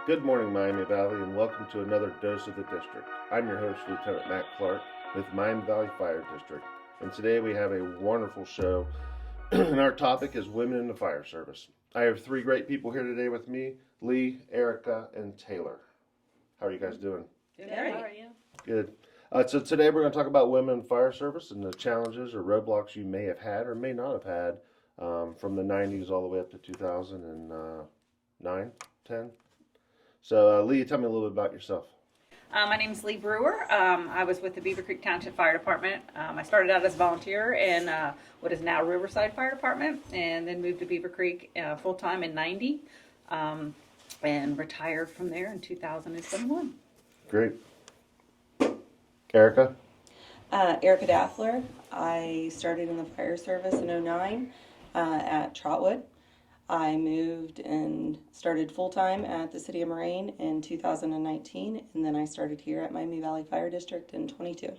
Good morning, Miami Valley, and welcome to another Dose of the District. I'm your host, Lieutenant Matt Clark, with Miami Valley Fire District, and today we have a wonderful show, and our topic is women in the fire service. I have three great people here today with me, Leigh, Erika, and Taylor. How are you guys doing? Good. How are you? Good. So today we're going to talk about women in fire service and the challenges or roadblocks you may have had or may not have had from the 90s all the way up to 2009, 10. So, Leigh, tell me a little bit about yourself. My name is Leigh Brewer. I was with the Beavercreek Township Fire Department. I started out as a volunteer in what is now Riverside Fire Department, and then moved to Beavercreek full-time in 90, and retired from there in 2001. Great. Erika? Erika Dafler. I started in the fire service in 09 at Trotwood. I moved and started full-time at the City of Moraine in 2019, and then I started here at Miami Valley Fire District in 22.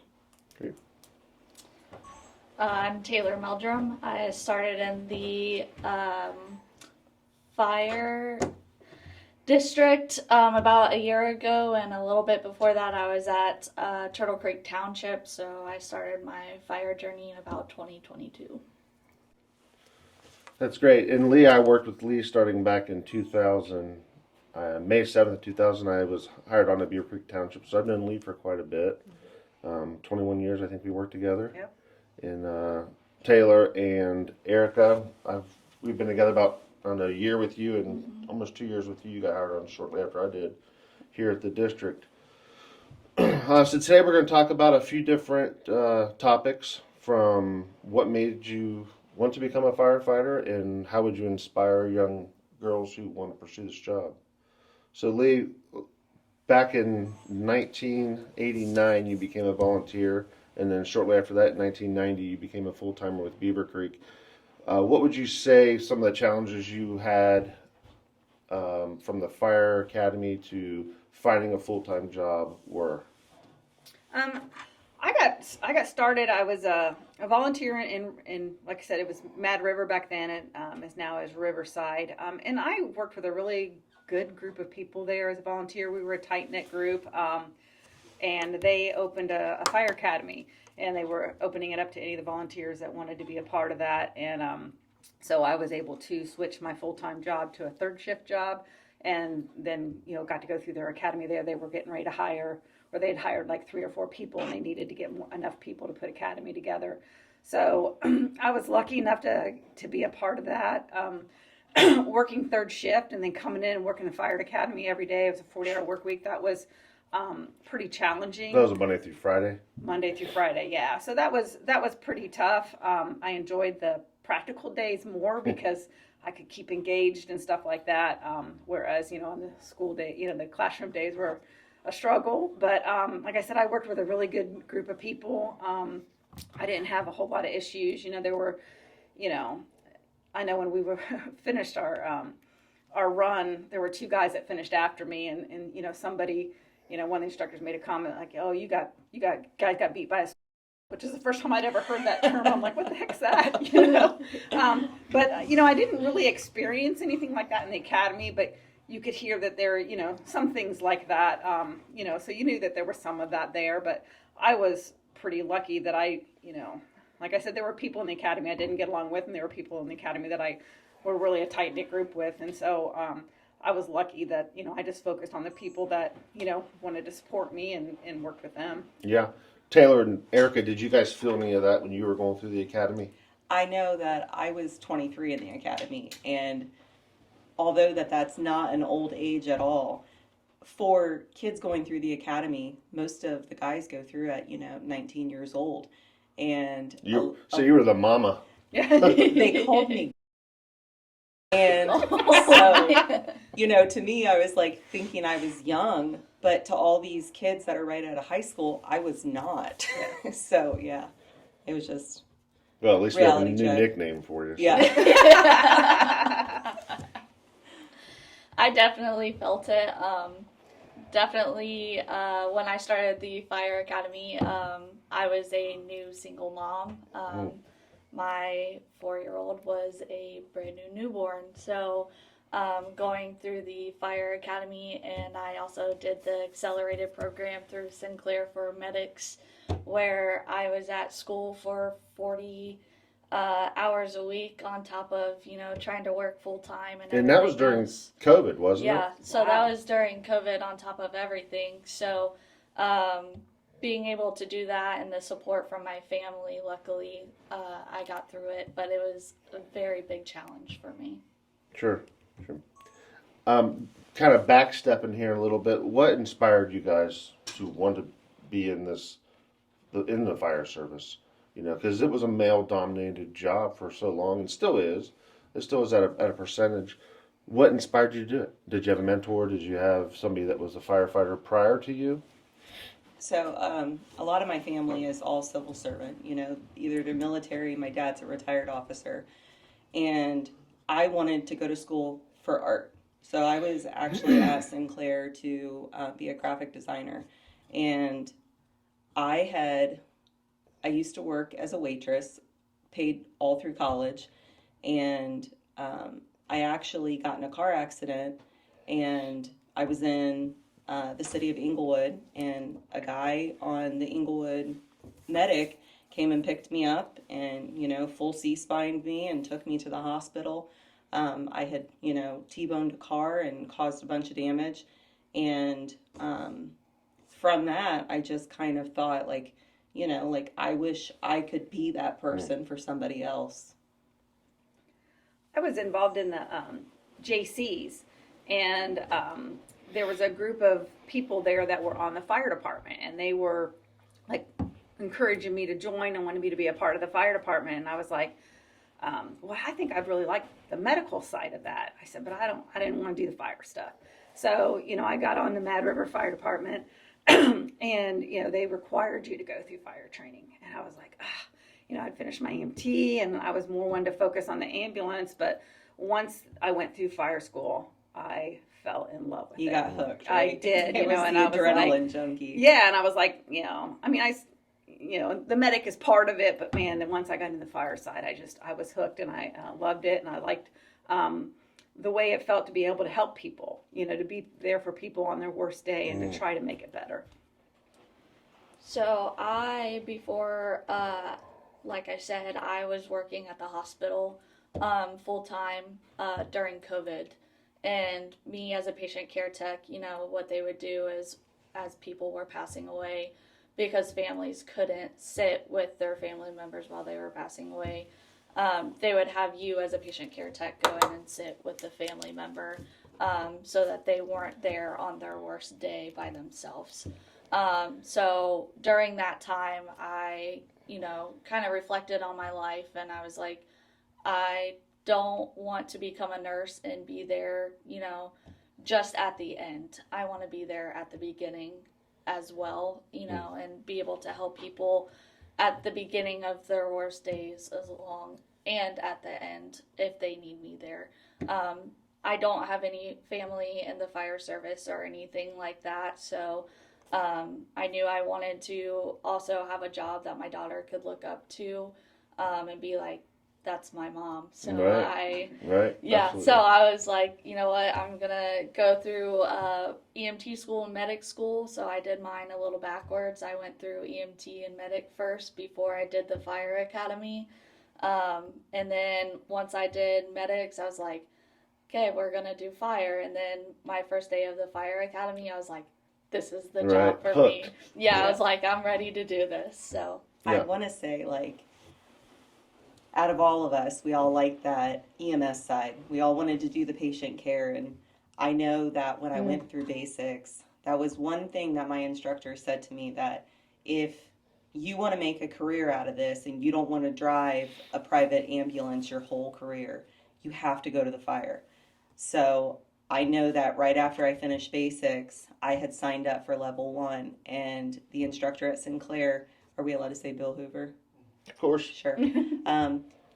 Great. I'm Taylor Meldrum. I started in the fire district about a year ago, and a little bit before that I was at Turtle Creek Township, so I started my fire journey in about 2022. That's great. And Leigh, I worked with Leigh starting back in 2000, May 7th, 2000. I was hired on the Beavercreek Township, so I've known Leigh for quite a bit. 21 years, I think we worked together. Yep. And Taylor and Erika, we've been together about, I don't know, a year with you and almost 2 years with you. You got hired on shortly after I did here at the district. So today we're going to talk about a few different topics, from what made you want to become a firefighter and how would you inspire young girls who want to pursue this job. So Leigh, back in 1989 you became a volunteer, and then shortly after that in 1990 you became a full-timer with Beavercreek. What would you say some of the challenges you had from the fire academy to finding a full-time job were? I got started. I was a volunteer in, like I said, it was Mad River back then. It is now as Riverside. And I worked with a really good group of people there as a volunteer. We were a tight-knit group. And they opened a fire academy, and they were opening it up to any of the volunteers that wanted to be a part of that. And so I was able to switch my full-time job to a third shift job, and then, got to go through their academy there. They were getting ready to hire, or they had hired like 3 or 4 people, and they needed to get enough people to put academy together. So I was lucky enough to be a part of that, working third shift and then coming in and working the fire academy every day. It was a 40-hour work week. That was pretty challenging. That was a Monday through Friday? Monday through Friday, yeah. So that was pretty tough. I enjoyed the practical days more because I could keep engaged and stuff like that. Whereas, on the school day, the classroom days were a struggle. But like I said, I worked with a really good group of people. I didn't have a whole lot of issues. There were, I know when we were finished our run, there were 2 guys that finished after me, and somebody, one of the instructors made a comment like, "Oh, you guys got beat by a," which is the first time I'd ever heard that term. I'm like, what the heck's that? But I didn't really experience anything like that in the academy, but you could hear that there, some things like that, so you knew that there was some of that there. But I was pretty lucky that like I said, there were people in the academy I didn't get along with, and there were people in the academy that I were really a tight-knit group with. And so I was lucky that, I just focused on the people that, wanted to support me and worked with them. Yeah. Taylor and Erika, did you guys feel any of that when you were going through the academy? I know that I was 23 in the academy, and although that's not an old age at all, for kids going through the academy, most of the guys go through at 19 years old, and so you were the mama. They called me, and so to me, I was like thinking I was young, but to all these kids that are right out of high school, I was not. So yeah, it was just, well, at least we have a reality new check. nickname for you. So. Yeah. I definitely felt it. Definitely, when I started the fire academy, I was a new single mom. My 4-year-old was a brand new newborn, so going through the fire academy, and I also did the accelerated program through Sinclair for medics, where I was at school for 40 hours a week on top of, trying to work full time And that was everything during else. COVID, wasn't it? Yeah, so Wow. that was during COVID on top of everything. So being able to do that and the support from my family, luckily, I got through it, but it was a very big challenge for me. Sure. Kind of backstepping here a little bit. What inspired you guys to want to be in the fire service? Because it was a male-dominated job for so long, and still is. It still is at a percentage. What inspired you to do it? Did you have a mentor? Did you have somebody that was a firefighter prior to you? So a lot of my family is all civil servant, either they're military, my dad's a retired officer, and I wanted to go to school for art. So I was actually at Sinclair to be a graphic designer, and I used to work as a waitress, paid all through college, and I actually got in a car accident, and I was in the city of Inglewood, and a guy on the Inglewood medic came and picked me up and, full C-spined me and took me to the hospital. I had, T-boned a car and caused a bunch of damage. And from that, I just kind of thought, I wish I could be that person for somebody else. I was involved in the JCs, and there was a group of people there that were on the fire department, and they were like encouraging me to join and wanted me to be a part of the fire department. And I was like, well, I think I'd really like the medical side of that. I said, but I didn't want to do the fire stuff. So, I got on the Mad River Fire Department and, they required you to go through fire training. And I was like, I'd finished my EMT and I was more one to focus on the ambulance. But once I went through fire school, I fell in love with it. You got hooked, right? I did, It was and the I was adrenaline like, junkie. yeah, and I was like, the medic is part of it, but man, then once I got into the fire side, I was hooked, and I loved it, and I liked the way it felt to be able to help people, to be there for people on their worst day and to try to make it better. So before, like I said, I was working at the hospital full time during COVID. And me as a patient care tech, what they would do is, as people were passing away, because families couldn't sit with their family members while they were passing away, they would have you as a patient care tech go in and sit with the family member so that they weren't there on their worst day by themselves. So during that time, I, kind of reflected on my life, and I was like, I don't want to become a nurse and be there, just at the end. I want to be there at the beginning as well, and be able to help people at the beginning of their worst days as long and at the end if they need me there. I don't have any family in the fire service or anything like that, so I knew I wanted to also have a job that my daughter could look up to and be like, that's my mom. So Right. Yeah, Absolutely. so I was like, you know what, I'm going to go through EMT school and medic school. So I did mine a little backwards. I went through EMT and medic first before I did the fire academy. And then once I did medics, I was like, okay, we're going to do fire. And then my first day of the fire academy, I was like, this is the job for me. Yeah, I was like, I'm ready to do this. So I want to say, out of all of us, we all like that EMS side. We all wanted to do the patient care, and I know that when I went through basics, that was one thing that my instructor said to me, that if you want to make a career out of this and you don't want to drive a private ambulance your whole career, you have to go to the fire. So I know that right after I finished basics, I had signed up for level 1, and the instructor at Sinclair, are we allowed to say Bill Hoover? Of course. Sure.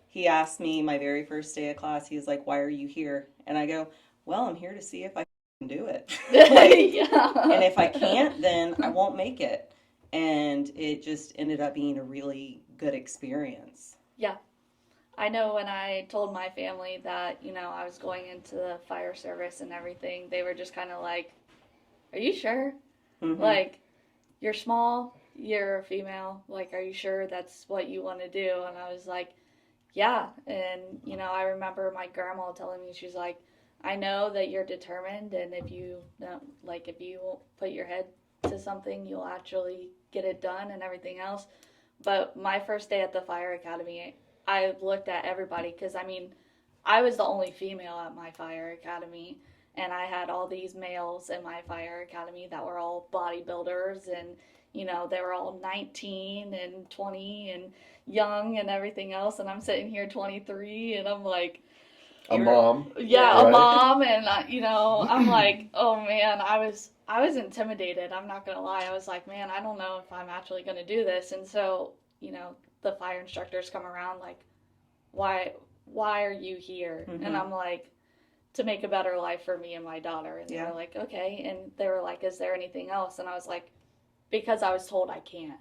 He asked me my very first day of class, he was like, why are you here? And I go, well, I'm here to see if I can do it. And if I can't, then I won't make it. And it just ended up being a really good experience. Yeah. I know when I told my family that, I was going into the fire service and everything, they were just kind of like, are you sure? Mm-hmm. Like, you're small, you're a female, like, are you sure that's what you want to do? And I was like, yeah. And, I remember my grandma telling me, she's like, I know that you're determined, and if you don't, like, if you put your head to something, you'll actually get it done and everything else. But my first day at the fire academy, I looked at everybody, because, I was the only female at my fire academy, and I had all these males in my fire academy that were all bodybuilders, and, they were all 19 and 20 and young and everything else, and I'm sitting here 23, and I'm like, A mom. yeah, Right. a mom, and I'm like, oh man, I was intimidated. I'm not gonna lie. I was like, man, I don't know if I'm actually gonna do this. And so, the fire instructors come around like, why are you here? Mm-hmm. And I'm like, to make a better life for me and my daughter. And they were like, okay. And they were like, is there anything else? And I was like, because I was told I can't.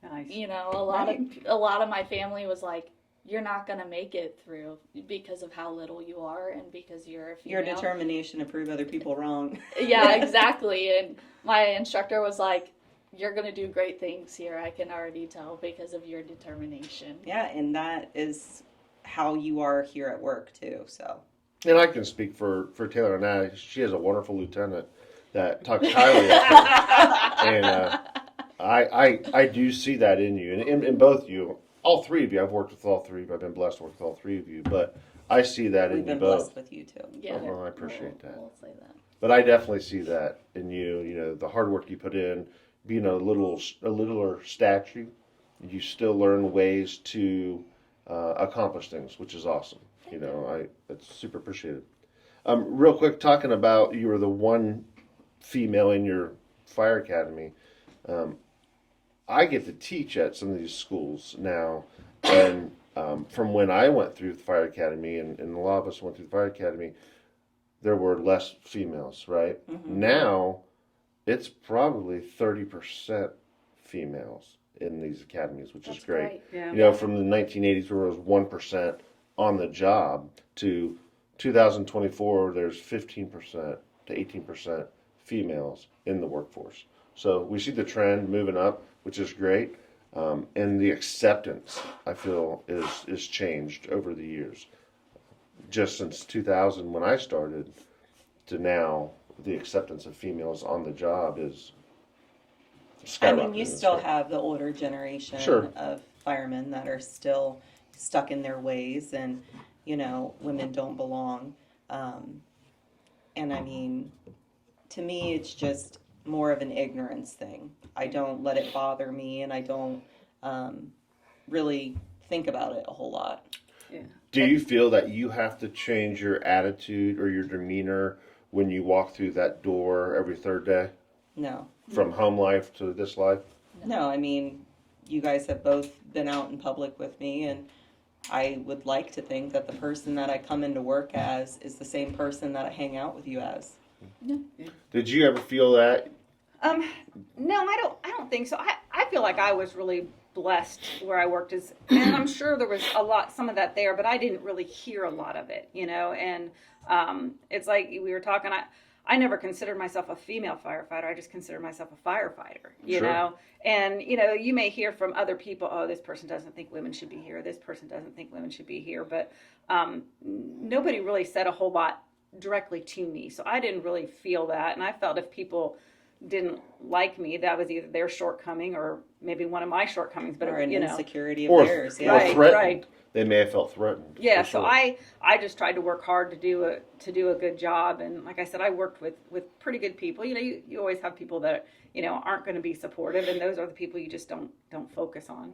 Nice. A lot of my family was like, you're not going to make it through because of how little you are and because you're a female. Your determination to prove other people wrong. Yeah, exactly. And my instructor was like, you're going to do great things here. I can already tell because of your determination. Yeah, and that is how you are here at work too. So. And I can speak for Taylor and I. She has a wonderful lieutenant that talks highly of her. And I do see that in you. And in both you. All three of you. I've worked with all three of you. I've been blessed to work with all three of you. But I see that We've in you been both. blessed with you too. Yeah. Well, I appreciate that. We'll say that. But I definitely see that in you. The hard work you put in, being a littler statue, you still learn ways to accomplish things, which is awesome. It's super appreciated. Real quick, talking about you were the one female in your fire academy. I get to teach at some of these schools now, and from when I went through the fire academy, and a lot of us went through the fire academy, there were less females, right? Mm-hmm. Now, it's probably 30% females in these academies, which is great. Yeah. From the 1980s where it was 1% on the job to 2024, there's 15% to 18% females in the workforce. So we see the trend moving up, which is great. And the acceptance, I feel, is changed over the years. Just since 2000, when I started, to now, the acceptance of females on the job is skyrocketing. You still have the older generation Sure. of firemen that are still stuck in their ways, and women don't belong. And to me, it's just more of an ignorance thing. I don't let it bother me, and I don't really think about it a whole lot. Yeah. Do you feel that you have to change your attitude or your demeanor when you walk through that door every third day? No. From home life to this life? No, you guys have both been out in public with me, and I would like to think that the person that I come into work as is the same person that I hang out with you as. Yeah. Did you ever feel that? No, I don't think so. I feel like I was really blessed where I worked, and I'm sure there was some of that there, but I didn't really hear a lot of it, and it's like we were talking, I never considered myself a female firefighter. I just considered myself a firefighter, you Sure. know, and you may hear from other people, oh, this person doesn't think women should be here. This person doesn't think women should be here, but nobody really said a whole lot directly to me. So I didn't really feel that. And I felt if people didn't like me, that was either their shortcoming or maybe one of my shortcomings, but or an you know, insecurity of Or, theirs. or Yeah. Right, threatened. right. They may have felt threatened. yeah. for So sure. I just tried to work hard to do a good job. And like I said, I worked with pretty good people. You always have people that, aren't going to be supportive, and those are the people you just don't focus on.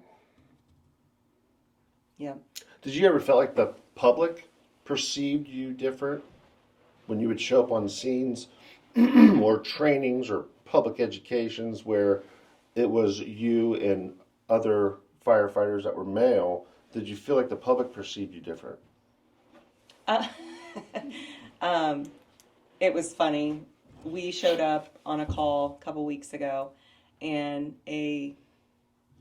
Yeah. Did you ever feel like the public perceived you different when you would show up on scenes or trainings or public educations where it was you and other firefighters that were male? Did you feel like the public perceived you different? It was funny. We showed up on a call a couple weeks ago, and a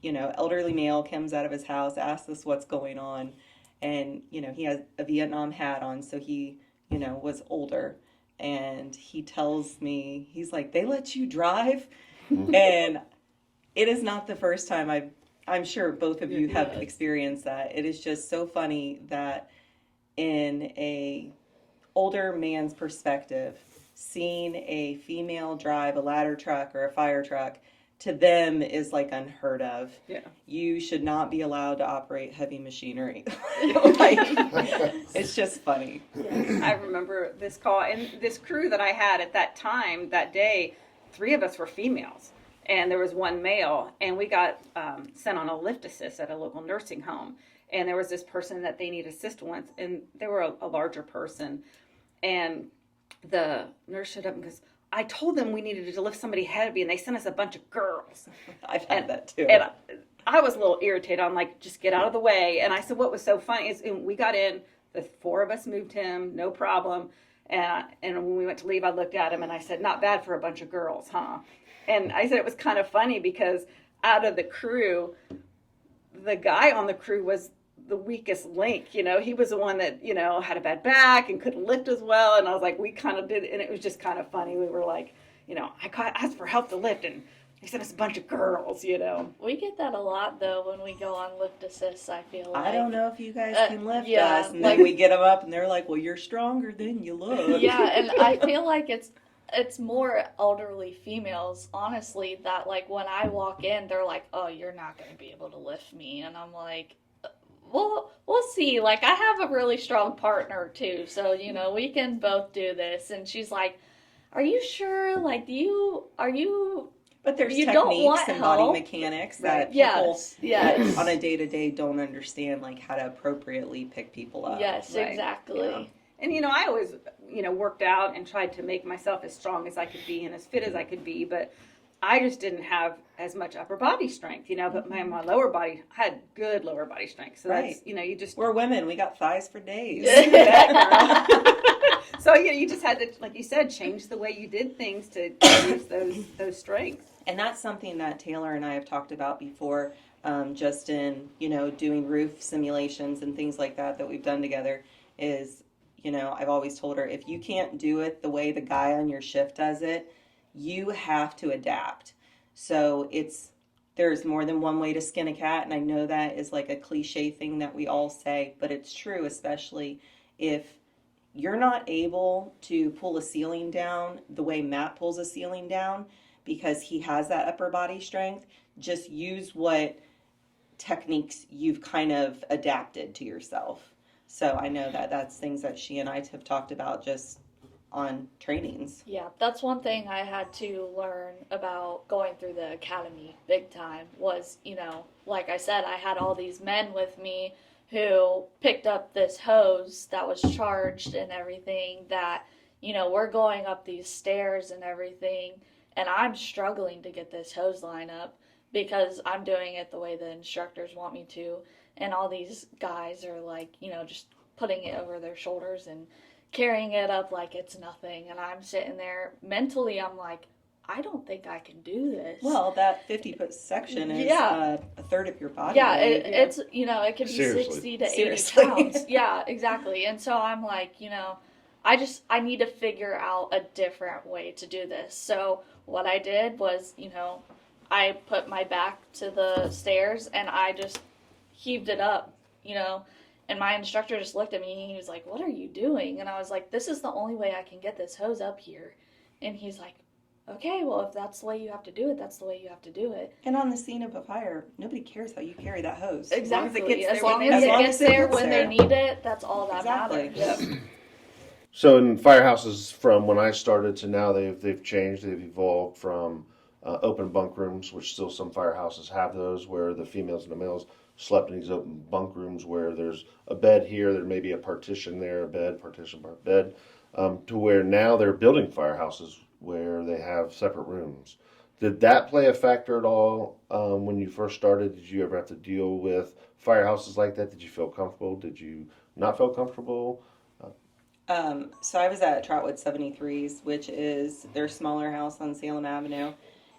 elderly male comes out of his house, asks us what's going on, and he has a Vietnam hat on, so he was older, and he tells me, he's like, they let you drive. And it is not the first time. I'm sure both of you have experienced that. It is just so funny that in a older man's perspective, seeing a female drive a ladder truck or a fire truck to them is like unheard of. Yeah. You should not be allowed to operate heavy machinery. Like, it's just funny. I remember this call, and this crew that I had at that time, that day, 3 of us were females, and there was 1 male, and we got sent on a lift assist at a local nursing home, and there was this person that they needed assistance, and they were a larger person, and the nurse showed up and goes, I told them we needed to lift somebody heavy, and they sent us a bunch of girls. I've had that too. And I was a little irritated. I'm like, just get out of the way. And I said, what was so funny is we got in, the 4 of us moved him, no problem. And when we went to leave, I looked at him and I said, not bad for a bunch of girls, huh? And I said it was kind of funny because out of the crew, the guy on the crew was the weakest link. He was the one that, had a bad back and couldn't lift as well. And I was like, we kind of did, and it was just kind of funny. We were like, I asked for help to lift, and they sent us a bunch of girls, We get that a lot, though, when we go on lift assists, I feel like. I don't know if you guys can lift yeah, us. And then we get them up, and they're like, well, you're stronger than you look. Yeah, and I feel like it's more elderly females, honestly, that, like, when I walk in, they're like, oh, you're not going to be able to lift me. And I'm like, well, we'll see. Like, I have a really strong partner, too, so, we can both do this. And she's like, are you sure? Like, But there's you techniques don't want and help. body mechanics that Yes. on a day-to-day don't understand, like how to appropriately pick people up. Yes, Right. exactly. Yeah. And, I always, worked out and tried to make myself as strong as I could be and as fit as I could be, but I just didn't have as much upper body strength, but my lower body, I had good lower body strength. So Right. that's, you just... We're women. We got thighs for days. So, you just had to, like you said, change the way you did things to use those strengths. And that's something that Taylor and I have talked about before, just in, doing roof simulations and things like that we've done together is, I've always told her, if you can't do it the way the guy on your shift does it, you have to adapt. So there's more than one way to skin a cat. And I know that is like a cliche thing that we all say, but it's true, especially if you're not able to pull a ceiling down the way Matt pulls a ceiling down because he has that upper body strength. Just use what techniques you've kind of adapted to yourself. So I know that that's things that she and I have talked about just on trainings. Yeah, that's one thing I had to learn about going through the academy big time was, like I said, I had all these men with me who picked up this hose that was charged and everything that, we're going up these stairs and everything, and I'm struggling to get this hose line up because I'm doing it the way the instructors want me to, and all these guys are like, just putting it over their shoulders and carrying it up like it's nothing, and I'm sitting there mentally, I'm like, I don't think I can do this. Well, that 50-foot section is a third of your body. Yeah, weight. it's it could be Seriously. 60 to 80 Seriously. pounds. Yeah, exactly. And so I'm like, I need to figure out a different way to do this. So what I did was, I put my back to the stairs and I just heaved it up, and my instructor just looked at me and he was like, what are you doing? And I was like, this is the only way I can get this hose up here. And he's like, okay, well, if that's the way you have to do it, that's the way you have to do it. And on the scene of a fire, nobody cares how you carry that hose. Exactly. As when long they as need it it. gets there when they need it, that's all that Exactly. matters. So in firehouses, from when I started to now, they've changed. They've evolved from open bunk rooms, which still some firehouses have those, where the females and the males slept in these open bunk rooms where there's a bed here, there may be a partition there, a bed, partition by bed, to where now they're building firehouses where they have separate rooms. Did that play a factor at all when you first started? Did you ever have to deal with firehouses like that? Did you feel comfortable? Did you not feel comfortable? So I was at Trotwood 73s, which is their smaller house on Salem Avenue,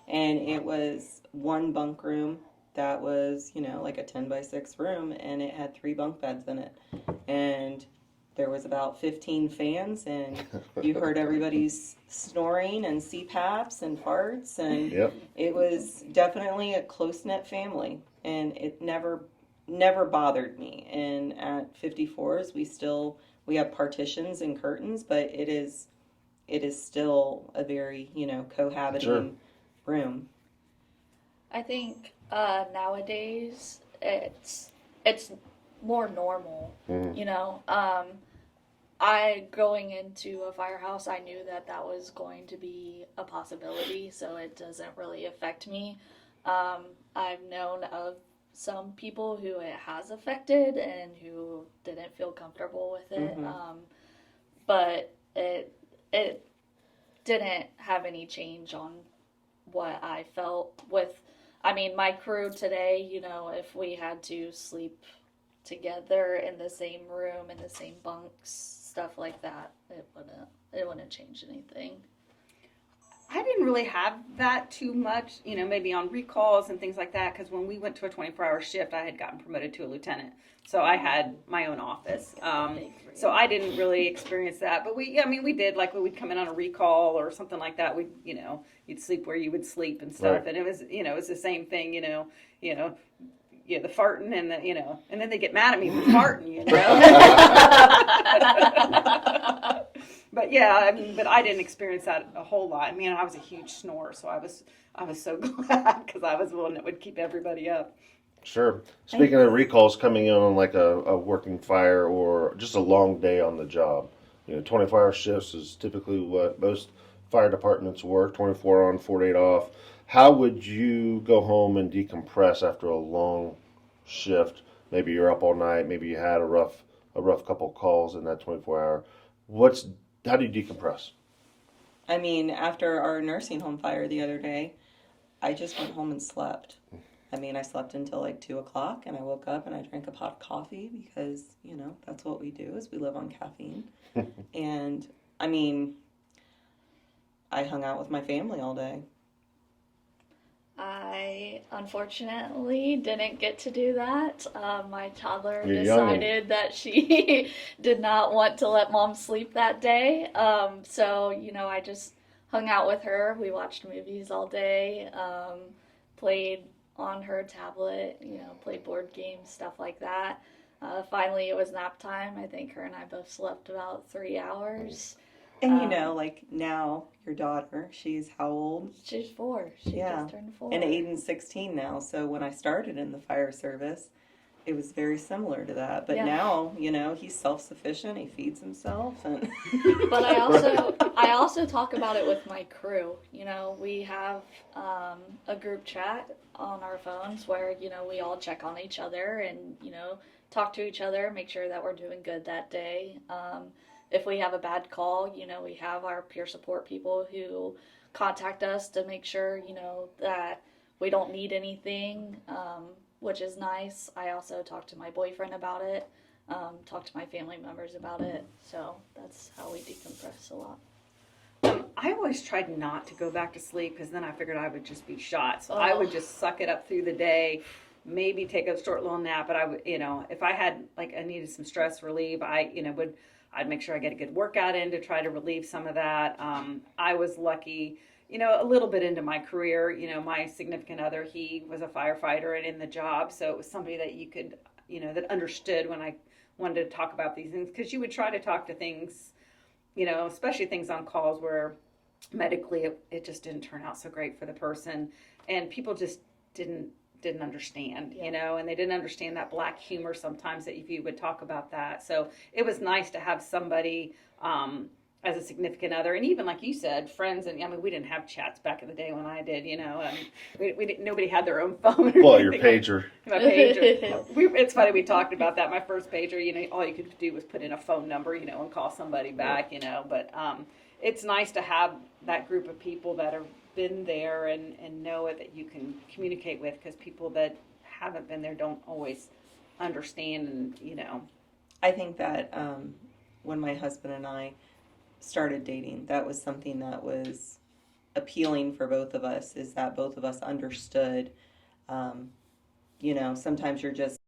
and it was one bunk room that was, like a 10 by 6 room, and it had 3 bunk beds in it. And there was about 15 fans, and you heard everybody's snoring and CPAPs and farts, and Yep. it was definitely a close-knit family, and it never bothered me. And at 54s, we have partitions and curtains, but it is still a very, cohabiting Sure. room. I think nowadays it's more normal. Mhm. I going into a firehouse, I knew that was going to be a possibility, so it doesn't really affect me. I've known of some people who it has affected and who didn't feel comfortable with it, but it didn't have any change on what I felt with. I mean, my crew today, if we had to sleep together in the same room, in the same bunks, stuff like that, it wouldn't change anything. I didn't really have that too much, maybe on recalls and things like that, because when we went to a 24-hour shift, I had gotten promoted to a lieutenant. So I had my own office. So I didn't really experience that. But we did, like when we'd come in on a recall or something like that, you'd sleep where you would sleep and stuff. Right. And it was, it was the same thing, the farting and and then they get mad at me for farting, But yeah, but I didn't experience that a whole lot. I mean, I was a huge snorer, so I was so glad because I was the one that would keep everybody up. Sure. Speaking of recalls coming in on like a working fire or just a long day on the job, 24-hour shifts is typically what most fire departments work, 24 on, 48 off. How would you go home and decompress after a long shift? Maybe you're up all night. Maybe you had a rough couple calls in that 24-hour. How do you decompress? I mean, after our nursing home fire the other day, I just went home and slept. I mean, I slept until like 2 o'clock, and I woke up and I drank a pot of coffee because, that's what we do, is we live on caffeine. And, I mean, I hung out with my family all day. I unfortunately didn't get to do that. My toddler You're decided that she did not want to let mom sleep that day. So, I just hung out with her. We watched movies all day, played on her tablet, played board games, stuff like that. Finally, it was nap time. I think her and I both slept about 3 hours. And, like now, your daughter, she's how old? She's 4. She just turned 4. And Aiden's 16 now. So when I started in the fire service, it was very similar to that. But now, he's self-sufficient. He feeds himself. And But I also talk about it with my crew. We have a group chat on our phones where, we all check on each other and, talk to each other, make sure that we're doing good that day. If we have a bad call, we have our peer support people who contact us to make sure, that we don't need anything, which is nice. I also talk to my boyfriend about it, talk to my family members about it. So that's how we decompress a lot. I always tried not to go back to sleep because then I figured I would just be shot. So I would just suck it up through the day, maybe take a short little nap. But I would, if I had, I needed some stress relief, I'd make sure I get a good workout in to try to relieve some of that. I was lucky, a little bit into my career. My significant other, he was a firefighter and in the job. So it was somebody that you could, that understood when I wanted to talk about these things. Because you would try to talk to things, especially things on calls where medically it just didn't turn out so great for the person. And people just didn't understand, and they didn't understand that black humor sometimes that if you would talk about that. So it was nice to have somebody as a significant other, and even like you said, friends. And we didn't have chats back in the day when I did, we didn't, nobody had their own phone. Well, your pager. My pager. It's funny, we talked about that. My first pager, all you could do was put in a phone number, and call somebody back, but it's nice to have that group of people that have been there and know it, that you can communicate with, because people that haven't been there don't always understand. And I think that when my husband and I started dating, that was something that was appealing for both of us, is that both of us understood sometimes you're just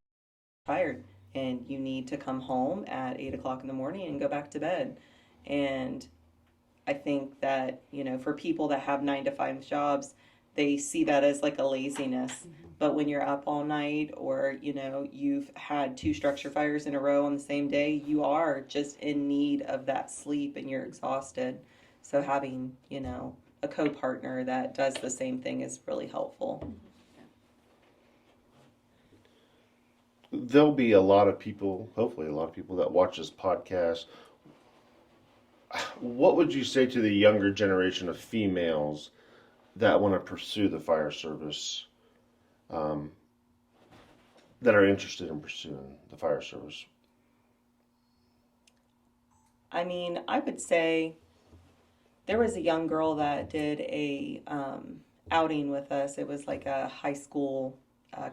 tired and you need to come home at 8 o'clock in the morning and go back to bed. And I think that, for people that have 9 to 5 jobs, they see that as like a laziness. Mm-hmm. But when you're up all night, or, you've had 2 structure fires in a row on the same day, you are just in need of that sleep and you're exhausted. So having, a co-partner that does the same thing is really helpful. There'll be a lot of people, hopefully a lot of people that watch this podcast. What would you say to the younger generation of females that want to pursue the fire service, that are interested in pursuing the fire service? I mean, I would say there was a young girl that did a outing with us. It was like a high school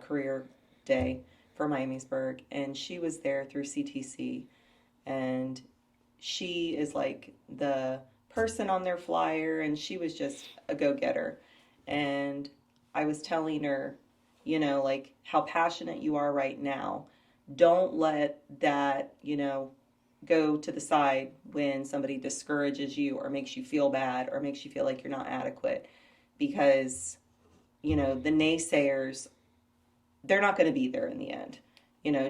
career day for Miamisburg, and she was there through CTC, and she is like the person on their flyer, and she was just a go-getter. And I was telling her, like how passionate you are right now. Don't let that, go to the side when somebody discourages you or makes you feel bad or makes you feel like you're not adequate, because, the naysayers, they're not going to be there in the end.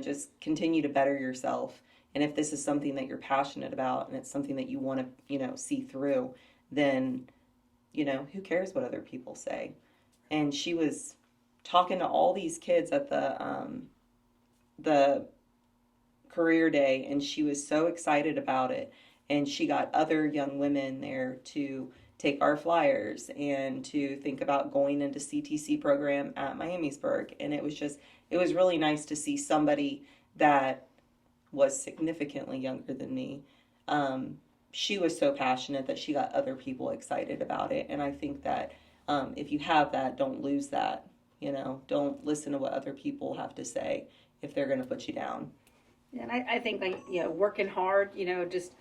Just continue to better yourself. And if this is something that you're passionate about and it's something that you want to, see through, then, who cares what other people say? And she was talking to all these kids at the career day, and she was so excited about it. And she got other young women there to take our flyers and to think about going into CTC program at Miamisburg. And it was really nice to see somebody that was significantly younger than me. She was so passionate that she got other people excited about it. And I think that if you have that, don't lose that. Don't listen to what other people have to say if they're going to put you down. And I think, like, working hard, just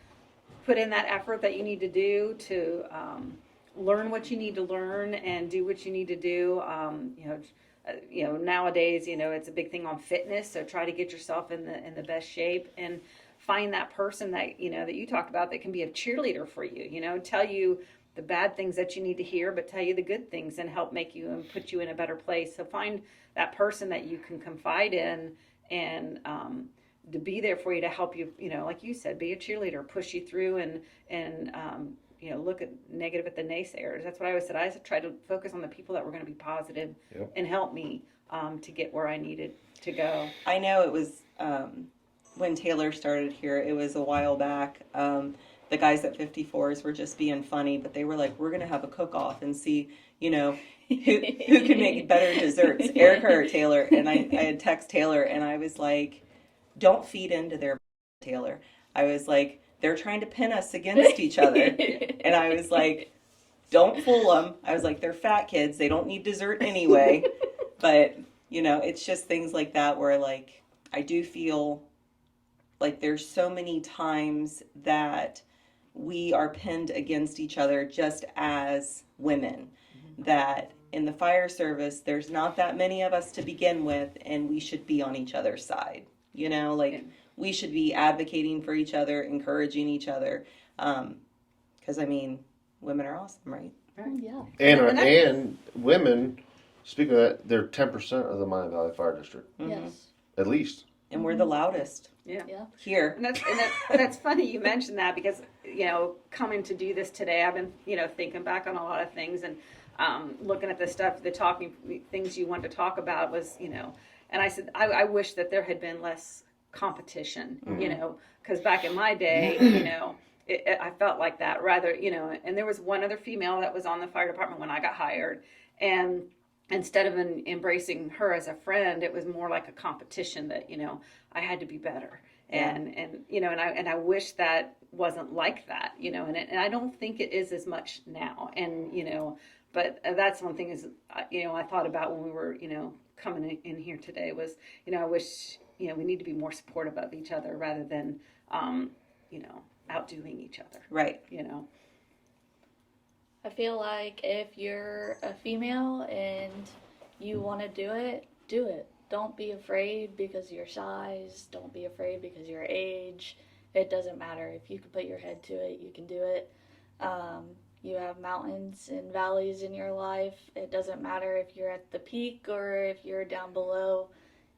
put in that effort that you need to do to learn what you need to learn and do what you need to do. Nowadays, it's a big thing on fitness. So try to get yourself in the best shape and find that person that, that you talked about that can be a cheerleader for you, tell you the bad things that you need to hear, but tell you the good things and help make you and put you in a better place. So find that person that you can confide in and, to be there for you, to help you, like you said, be a cheerleader, push you through and look at negative at the naysayers. That's what I always said. I tried to focus on the people that were going to be positive. Yep. And help me to get where I needed to go. I know it was when Taylor started here, it was a while back. The guys at 54s were just being funny, but they were like, we're going to have a cook-off and see, who can make better desserts, Erika or Taylor. And I had text Taylor, and I was like, don't feed into their Taylor. I was like, they're trying to pin us against each other. And I was like, don't fool them. I was like, they're fat kids. They don't need dessert anyway. But, it's just things like that where, like, I do feel like there's so many times that we are pinned against each other just as women. Mm-hmm. That in the fire service, there's not that many of us to begin with, and we should be on each other's side. We should be advocating for each other, encouraging each other. Because, women are awesome, right? Yeah. And women, speaking of that, they're 10% of the Miami Valley Fire District. Mm-hmm. Yes. At least. And we're the loudest. Yeah. Here. And that's funny you mentioned that, because, coming to do this today, I've been, thinking back on a lot of things and looking at the stuff, the talking things you wanted to talk about was, and I said, I wish that there had been less competition, mm-hmm. Because back in my day, I felt like that rather, and there was one other female that was on the fire department when I got hired, and instead of embracing her as a friend, it was more like a competition that, I had to be better. Yeah. And I wish that wasn't like that, and I don't think it is as much now. And, but that's one thing is, I thought about when we were, coming in here today was, I wish, we need to be more supportive of each other rather than, outdoing each other. Right. I feel like if you're a female and you want to do it, do it. don't be afraid because of your size. Don't be afraid because of your age. It doesn't matter. If you can put your head to it, you can do it. You have mountains and valleys in your life. It doesn't matter if you're at the peak or if you're down below.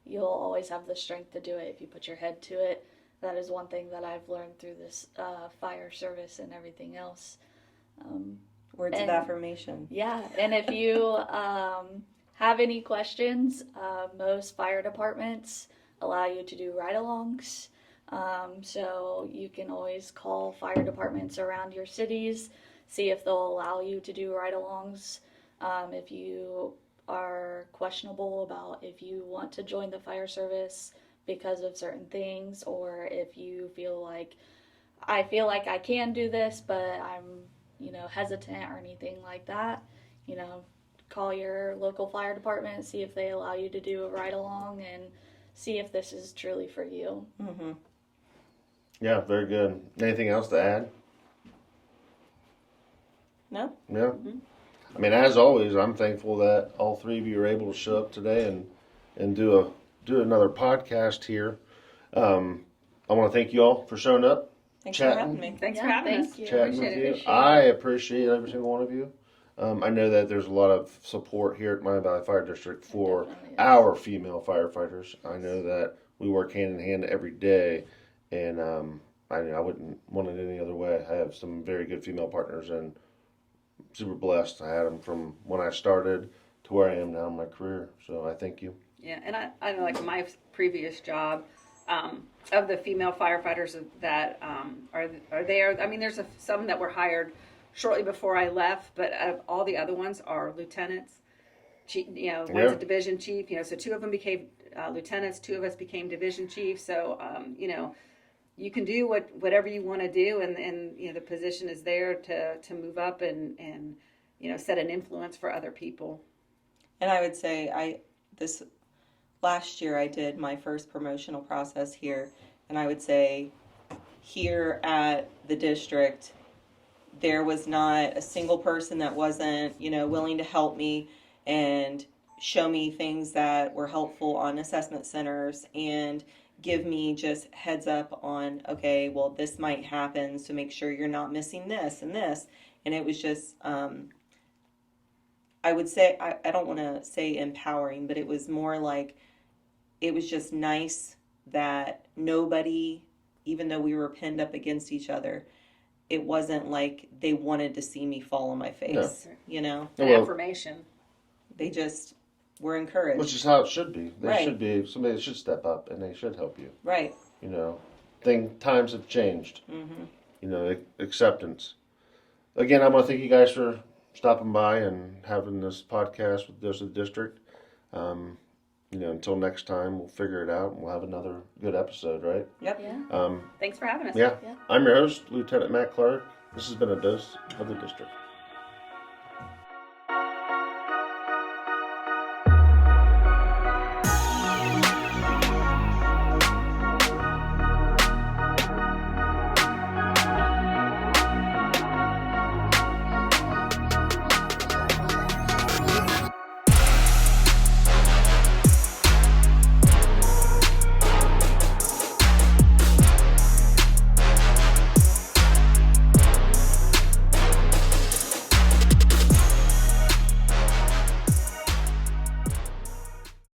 You'll always have the strength to do it if you put your head to it. That is one thing that I've learned through this fire service and everything else. Words of affirmation. Yeah, and if you have any questions, most fire departments allow you to do ride-alongs. So you can always call fire departments around your cities, see if they'll allow you to do ride-alongs. If you are questionable about if you want to join the fire service because of certain things, or if you feel like, I feel like I can do this, but I'm, hesitant or anything like that, call your local fire department, see if they allow you to do a ride-along, and see if this is truly for you. Mm-hmm. Yeah, very good. Anything else to add? No? Yeah. Mm-hmm. I mean, as always, I'm thankful that all three of you were able to show up today and do another podcast here. I want to thank you all for showing up. Thanks Chatting. for having me. Thanks for Yeah, having thank us. you. Chatting with Appreciate you. it. I appreciate every single one of you. I know that there's a lot of support here at Miami Valley Fire District for Definitely is. our female firefighters. I know that we work hand in hand every day, and I wouldn't want it any other way. I have some very good female partners, and super blessed. I had them from when I started to where I am now in my career. So I thank you. Yeah, and I know, like my previous job, of the female firefighters that are there. I mean, there's some that were hired shortly before I left, but all the other ones are lieutenants. Chief, one's Yeah. a division chief. So 2 of them became lieutenants. 2 of us became division chiefs. So you can do whatever you want to do, and the position is there to move up and set an influence for other people. And I would say this last year I did my first promotional process here, and I would say here at the district there was not a single person that wasn't willing to help me and show me things that were helpful on assessment centers and give me just heads up on, okay, well, this might happen, so make sure you're not missing this and this. And it was just I would say, I don't want to say empowering, but it was more like, it was just nice that nobody, even though we were pinned up against each other, it wasn't like they wanted to see me fall on my face, An Well, affirmation. They just were encouraged. which is how it should be. There Right. should be somebody that should step up, and they should help you. Right. Times have changed. Mm-hmm. Acceptance. Again, I want to thank you guys for stopping by and having this podcast with those of the district. Until next time, we'll figure it out and we'll have another good episode, right? Yep. Yeah. Thanks for having us. Yeah. Yeah. I'm your host, Lieutenant Matt Clark. This has been a dose of the district.